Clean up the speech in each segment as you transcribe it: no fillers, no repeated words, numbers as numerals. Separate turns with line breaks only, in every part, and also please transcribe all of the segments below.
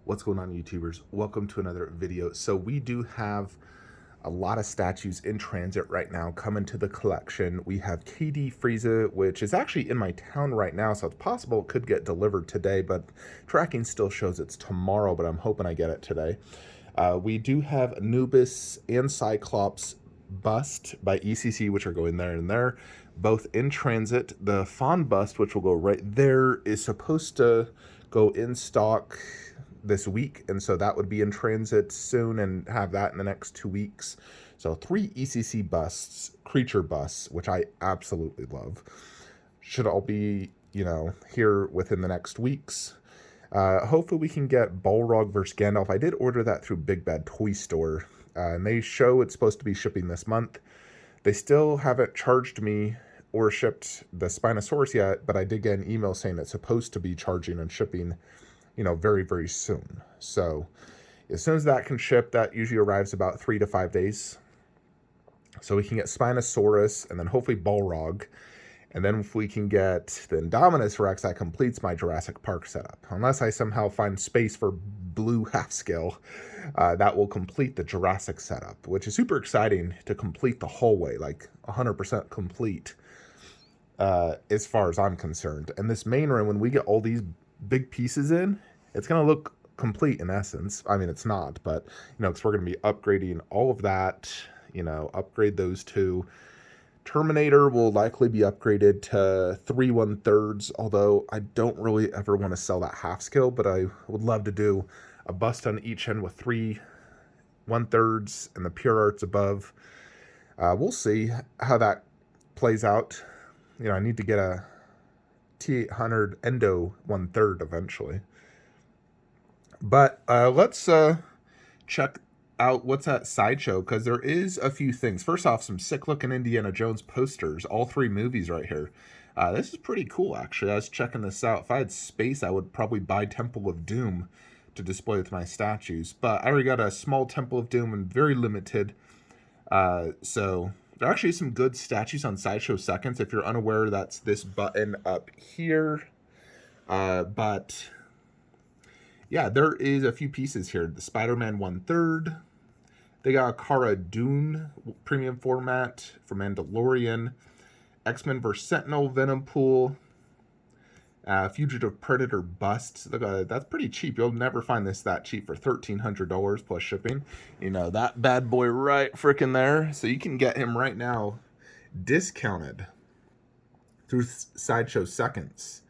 What's going on, YouTubers? Welcome to another video. So we do have a lot of statues in transit right now coming to the collection. We have KD Frieza, which is actually in my town right now, so it's possible it could get delivered today, but tracking still shows it's tomorrow, but I'm hoping I get it today. We do have Anubis and Cyclops bust by ECC, which are going there and there, both in transit. The Fawn bust, which will go right there, is supposed to go in stock this week, and so that would be in transit soon and have that in the next 2 weeks. So 3 ECC busts, creature busts, which I absolutely love, should all be, here within the next weeks. Hopefully we can get Balrog versus Gandalf. I did order that through Big Bad Toy Store, and they show it's supposed to be shipping this month. They still haven't charged me or shipped the Spinosaurus yet, but I did get an email saying it's supposed to be charging and shipping very, very soon. So as soon as that can ship, that usually arrives about 3 to 5 days. So we can get Spinosaurus and then hopefully Balrog. And then if we can get the Indominus Rex, that completes my Jurassic Park setup. Unless I somehow find space for blue half scale, that will complete the Jurassic setup, which is super exciting to complete the hallway, like 100% complete as far as I'm concerned. And this main room, when we get all these big pieces in, it's going to look complete in essence. I mean, it's not, but, because we're going to be upgrading all of that, upgrade those two. Terminator will likely be upgraded to 3 1/3, although I don't really ever want to sell that half scale, but I would love to do a bust on each end with 3 1/3 and the pure arts above. We'll see how that plays out. I need to get a T800 Endo 1/3 eventually. But let's check out what's at Sideshow, because there is a few things. First off, some sick-looking Indiana Jones posters, all 3 movies right here. This is pretty cool, actually. I was checking this out. If I had space, I would probably buy Temple of Doom to display with my statues. But I already got a small Temple of Doom and very limited. So there are actually some good statues on Sideshow Seconds. If you're unaware, that's this button up here. But yeah, there is a few pieces here. The Spider-Man 1/3. They got a Cara Dune premium format for Mandalorian. X-Men vs. Sentinel Venom Pool. Fugitive Predator busts. Look, that's pretty cheap. You'll never find this that cheap for $1,300 plus shipping. That bad boy right freaking there. So you can get him right now discounted through Sideshow Seconds.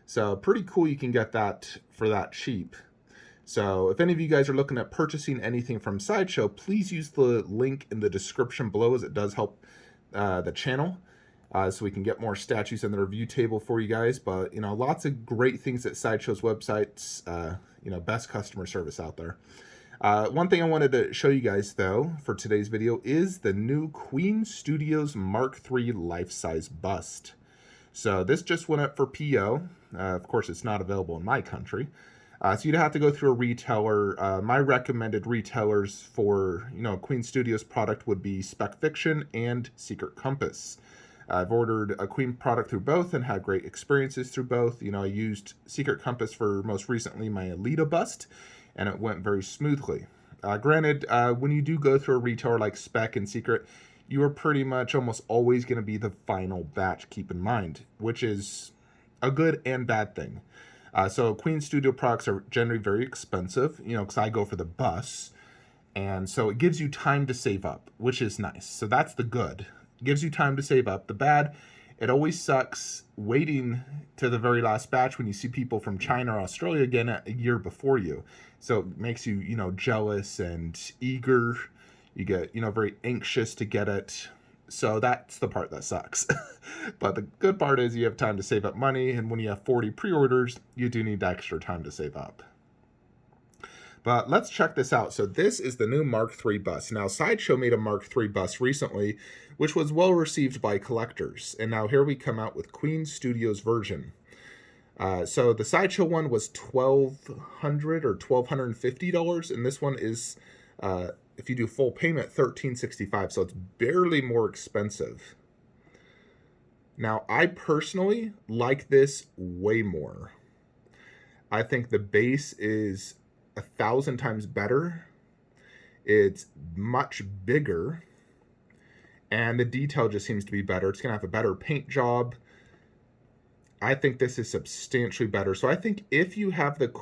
So pretty cool, you can get that for that cheap. So if any of you guys are looking at purchasing anything from Sideshow, please use the link in the description below, as it does help the channel. So we can get more statues in the review table for you guys. But, lots of great things at Sideshow's websites. Best customer service out there. One thing I wanted to show you guys, though, for today's video is the new Queen Studios Mark III life-size bust. So this just went up for PO. Of course, it's not available in my country. So you'd have to go through a retailer. My recommended retailers for, Queen Studios product would be Spec Fiction and Secret Compass. I've ordered a Queen product through both and had great experiences through both. I used Secret Compass for most recently my Alita bust, and it went very smoothly. Granted, when you do go through a retailer like Spec and Secret, you are pretty much almost always going to be the final batch, keep in mind, which is a good and bad thing. So Queen Studio products are generally very expensive, because I go for the bus. And so it gives you time to save up, which is nice. So that's the good. It gives you time to save up. The bad, it always sucks waiting to the very last batch when you see people from China or Australia getting it a year before you. So it makes you, jealous and eager. You get, very anxious to get it. So that's the part that sucks. But the good part is you have time to save up money. And when you have 40 pre-orders, you do need extra time to save up. But let's check this out. So this is the new Mark III bus. Now, Sideshow made a Mark III bus recently, which was well received by collectors. And now here we come out with Queen Studios version. So the Sideshow one was $1,200 or $1,250. And this one is, if you do full payment, $1,365. So it's barely more expensive. Now, I personally like this way more. I think the base is 1,000 times better. It's much bigger, and the detail just seems to be better. It's going to have a better paint job. I think this is substantially better. So I think if you have the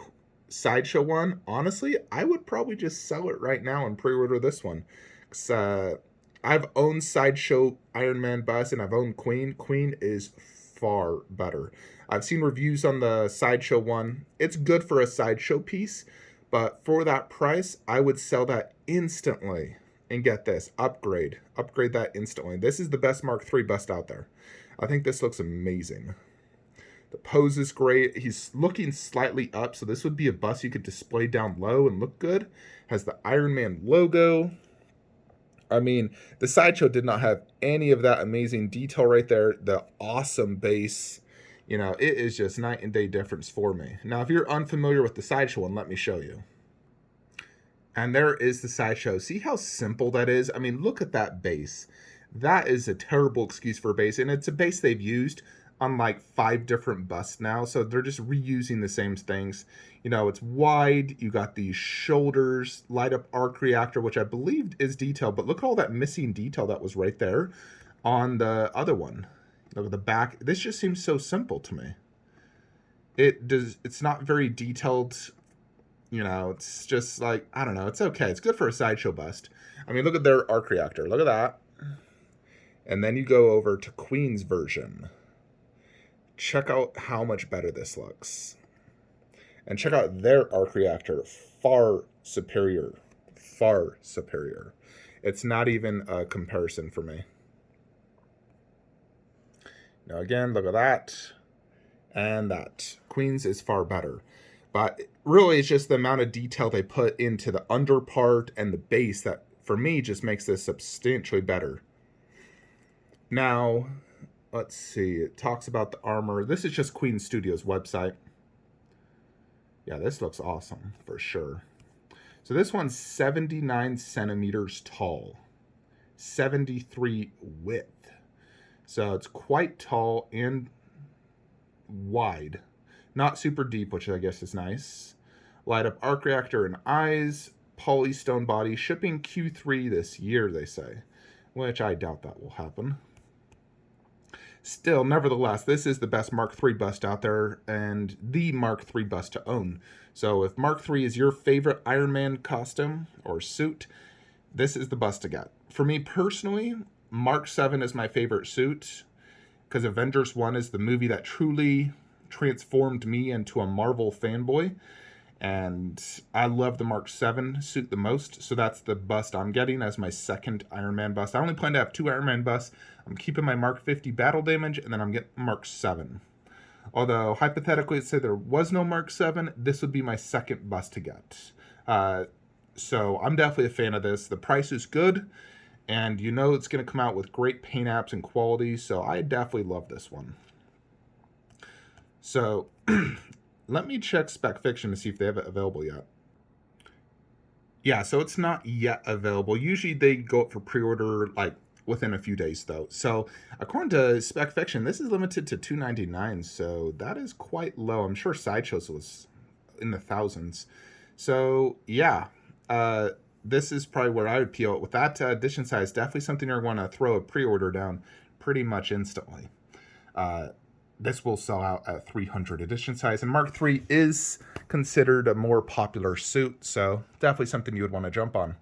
Sideshow one, honestly, I would probably just sell it right now and pre-order this one. I've owned Sideshow Ironman bus, and I've owned Queen. Queen is far better. I've seen reviews on the Sideshow one. It's good for a Sideshow piece, but for that price, I would sell that instantly. And get this, upgrade that instantly. This is the best Mark III bust out there. I think this looks amazing. The pose is great. He's looking slightly up, so this would be a bust you could display down low and look good. Has the Ironman logo. I mean, the Sideshow did not have any of that amazing detail right there. The awesome base, you know, it is just night and day difference for me. Now, if you're unfamiliar with the Sideshow one, let me show you. And there is the Sideshow. See how simple that is? I mean, look at that base. That is a terrible excuse for a base, and it's a base they've used on like 5 different busts now, so they're just reusing the same things. You know, it's wide, you got these shoulders, light up arc reactor, which I believe is detailed, but look at all that missing detail that was right there on the other one. Look at the back. This just seems so simple to me. It's not very detailed. You know, it's just like, I don't know, it's okay. It's good for a Sideshow bust. I mean, look at their arc reactor. Look at that. And then you go over to Queen's version. Check out how much better this looks. And check out their arc reactor. Far superior. Far superior. It's not even a comparison for me. Now again, look at that. And that. Queen's is far better. But really, it's just the amount of detail they put into the under part and the base that, for me, just makes this substantially better. Now, let's see. It talks about the armor. This is just Queen Studios' website. Yeah, this looks awesome, for sure. So this one's 79 centimeters tall. 73 width. So it's quite tall and wide. Not super deep, which I guess is nice. Light up arc reactor and eyes. Polystone body. Shipping Q3 this year, they say. Which I doubt that will happen. Still, nevertheless, this is the best Mark III bust out there. And the Mark III bust to own. So if Mark III is your favorite Ironman costume or suit, this is the bust to get. For me personally, Mark VII is my favorite suit. Because Avengers 1 is the movie that truly transformed me into a Marvel fanboy, and I love the Mark VII suit the most, so that's the bust I'm getting as my second Iron Man bust. I only plan to have 2 Iron Man busts. I'm keeping my Mark 50 battle damage, and then I'm getting Mark VII. Although, hypothetically, let's say there was no Mark VII, this would be my second bust to get. So I'm definitely a fan of this. The price is good, and you know it's going to come out with great paint apps and quality, so I definitely love this one. So, let me check Spec Fiction to see if they have it available yet. Yeah, so it's not yet available. Usually they go up for pre-order like within a few days though. So, according to Spec Fiction, this is limited to $2.99, so that is quite low. I'm sure Sideshow's was in the thousands. So, yeah, this is probably where I would peel it. With that edition size, definitely something you're going to throw a pre-order down pretty much instantly. This will sell out at 300 edition size, and Mark III is considered a more popular suit, so definitely something you would want to jump on.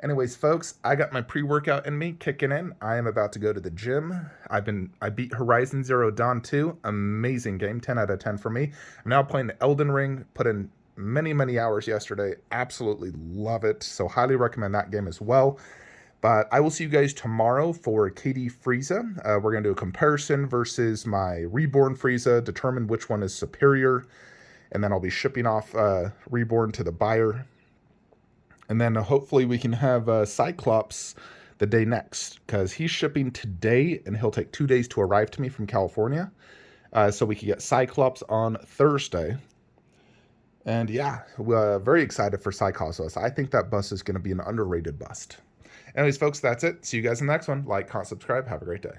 Anyways, folks, I got my pre-workout in me kicking in. I am about to go to the gym. I beat Horizon Zero Dawn 2. Amazing game, 10 out of 10 for me. I'm now playing Elden Ring. Put in many hours yesterday. Absolutely love it. So highly recommend that game as well. But I will see you guys tomorrow for KD Frieza. We're going to do a comparison versus my Reborn Frieza, determine which one is superior. And then I'll be shipping off Reborn to the buyer. And then hopefully we can have Cyclops the day next, because he's shipping today and he'll take 2 days to arrive to me from California. So we can get Cyclops on Thursday. And yeah, we're very excited for Cyclops. I think that bust is going to be an underrated bust. Anyways, folks, that's it. See you guys in the next one. Like, comment, subscribe. Have a great day.